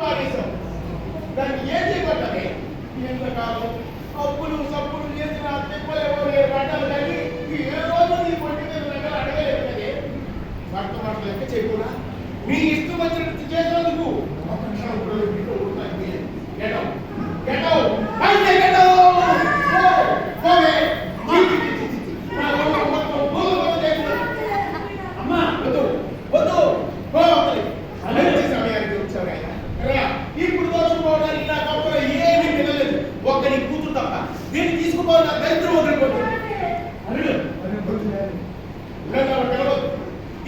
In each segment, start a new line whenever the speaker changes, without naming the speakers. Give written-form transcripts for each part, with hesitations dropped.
పారేశాం. దాన్ని ఏం చేయబడ్డానే ఎంతకాలం అప్పులు సప్పులు చేసిన తిప్పలేవో పంటలు కానీ ఏ రోజు నీ పొట్టి మీద రకాలు అడగలేదు కదే. భర్త మాటలు లెక్క చేయకుండా మీ ఇష్టం వచ్చినట్టు చేసేందుకు ఒక క్షణం కూడా ఇప్పుడు దోచుకోవడానికి నా కప్పులో ఏమీ పిల్లలేదు. ఒక్కడి కూతురు తప్ప దీన్ని తీసుకుపోవాలి. నా దరిద్రం వదిలిపోతుంది.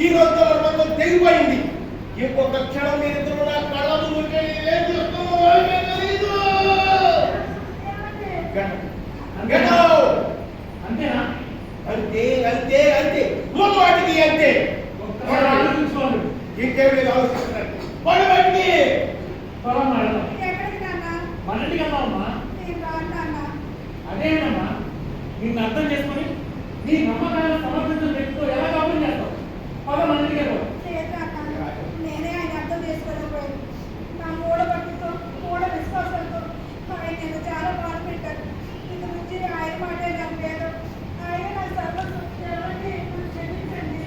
ఈ రోజు మొత్తం తెగిపోయింది. ఇంకొక క్షణం మీరిద్దరు నా కళ్ళ ముందు
అంతేనా?
అంతే అంతే అంతే వాటికి అంతే. ఇంకేం లేదు ఆలోచిస్తున్నారు. వాటికి
మనంటికి అమ్మా అదేనమ్మా నిన్ను అర్థం చేసుకొని నీ నమ్మకాలను సమర్థించిన వ్యక్తితో ఎలా కాపం చేస్తావు? పద మనంటికి
నేనే ఆయన అర్థం చేసుకోలేకపోయాను. నా మూడబట్టితో మూడ విశ్వాసంతో ఆయన నేను చాలా బాధ పెట్టాను. ఇక నుంచి ఆయన మాటే నాకు లేదు. ఆయన నా సర్వస్వం క్షమించండి.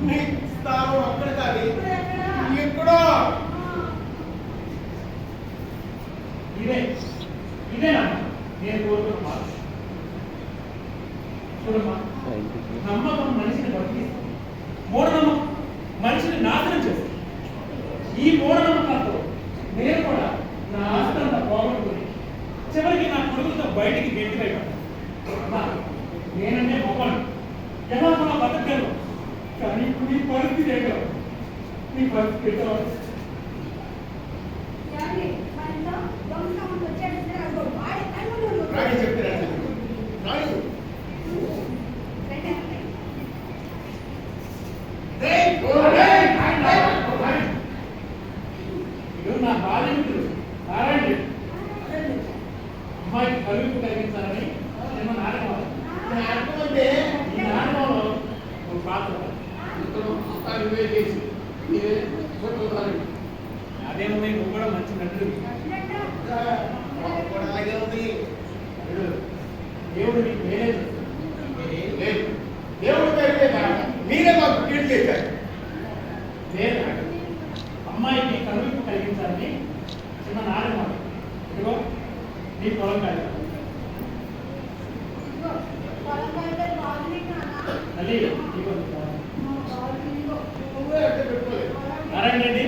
నీ స్థానం అక్కడ కాదు ఎక్కడో.
ఇదేనమ్మా నేను కోరుకున్న మాట. చూడమ్మా, నమ్మకం మనిషిని బతికిస్తుంది, మూఢనమ్మకం మనిషిని నాశనం చేస్తుంది. ఈ మూఢనమ్మకంతో నేను కూడా నా ఆస్తంతా పోగొట్టుకుని చివరికి నా కొడుకులతో బయటికి గెంటిపోయాను. నేనంటే గొప్పను ఎలా మన బతకగలను. కానీ ఇప్పుడు నీ పరిస్థితి ఏంటో నీ పరిస్థితి ఏంటో నా బాల్యమిత్రుడు నారాయణ అమ్మాయికి కలుగు కలిగించాలని చిన్న నాటకం. ఈ నాటకంలో ఒక పాత్ర అదేమన్నా నువ్వు కూడా మంచి నటుడు. దేవుడు నీకు వేలేదు.
దేవుడు మీరే మాకు కీడు చేశారు.
లేదు, అమ్మాయికి కనువిప్పు కలిగించాలని చిన్న నాటకం. ఇదిగో నీ పొలం కాదు మళ్ళీ నారాయణ రెడ్డి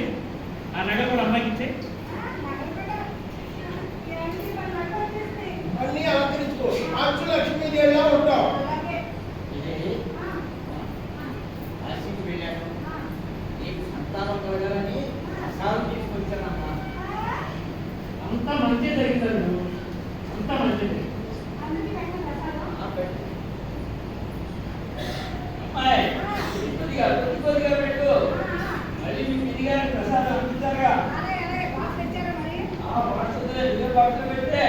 ఆ నగ కూడా అమ్మాయికి ఇచ్చే
అన్నీ అలంకరించుకో. అచ్చు లక్ష్మీదేవిలా ఉంటావు.
అంత మంచి జరిగింది. అంత మంచిది. పెట్టు మళ్ళీ మీ పిదిగా ప్రసాదం అందించారుగా. పెడితే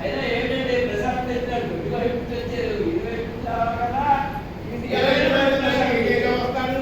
అయినా ఏంటంటే ప్రసాదం తెచ్చారు. ఇటువైపు తెచ్చారు, ఇటువైపు కదా.
వస్తాను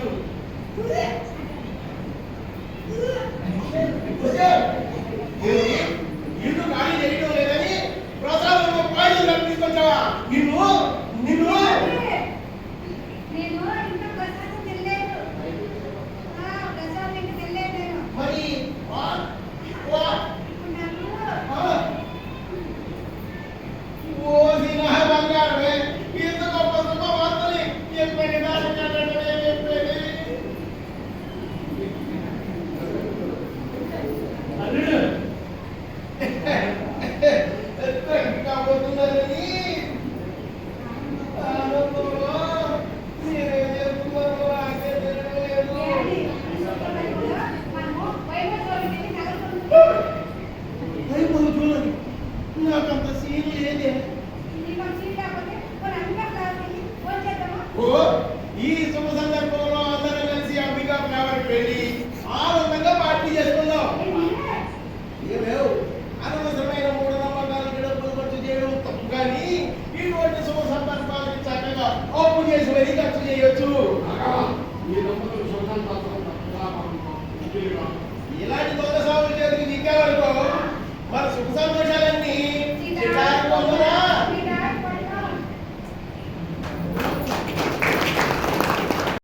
ఇలాంటి దొంగ సాగులు చేతికి చిక్కావనుకో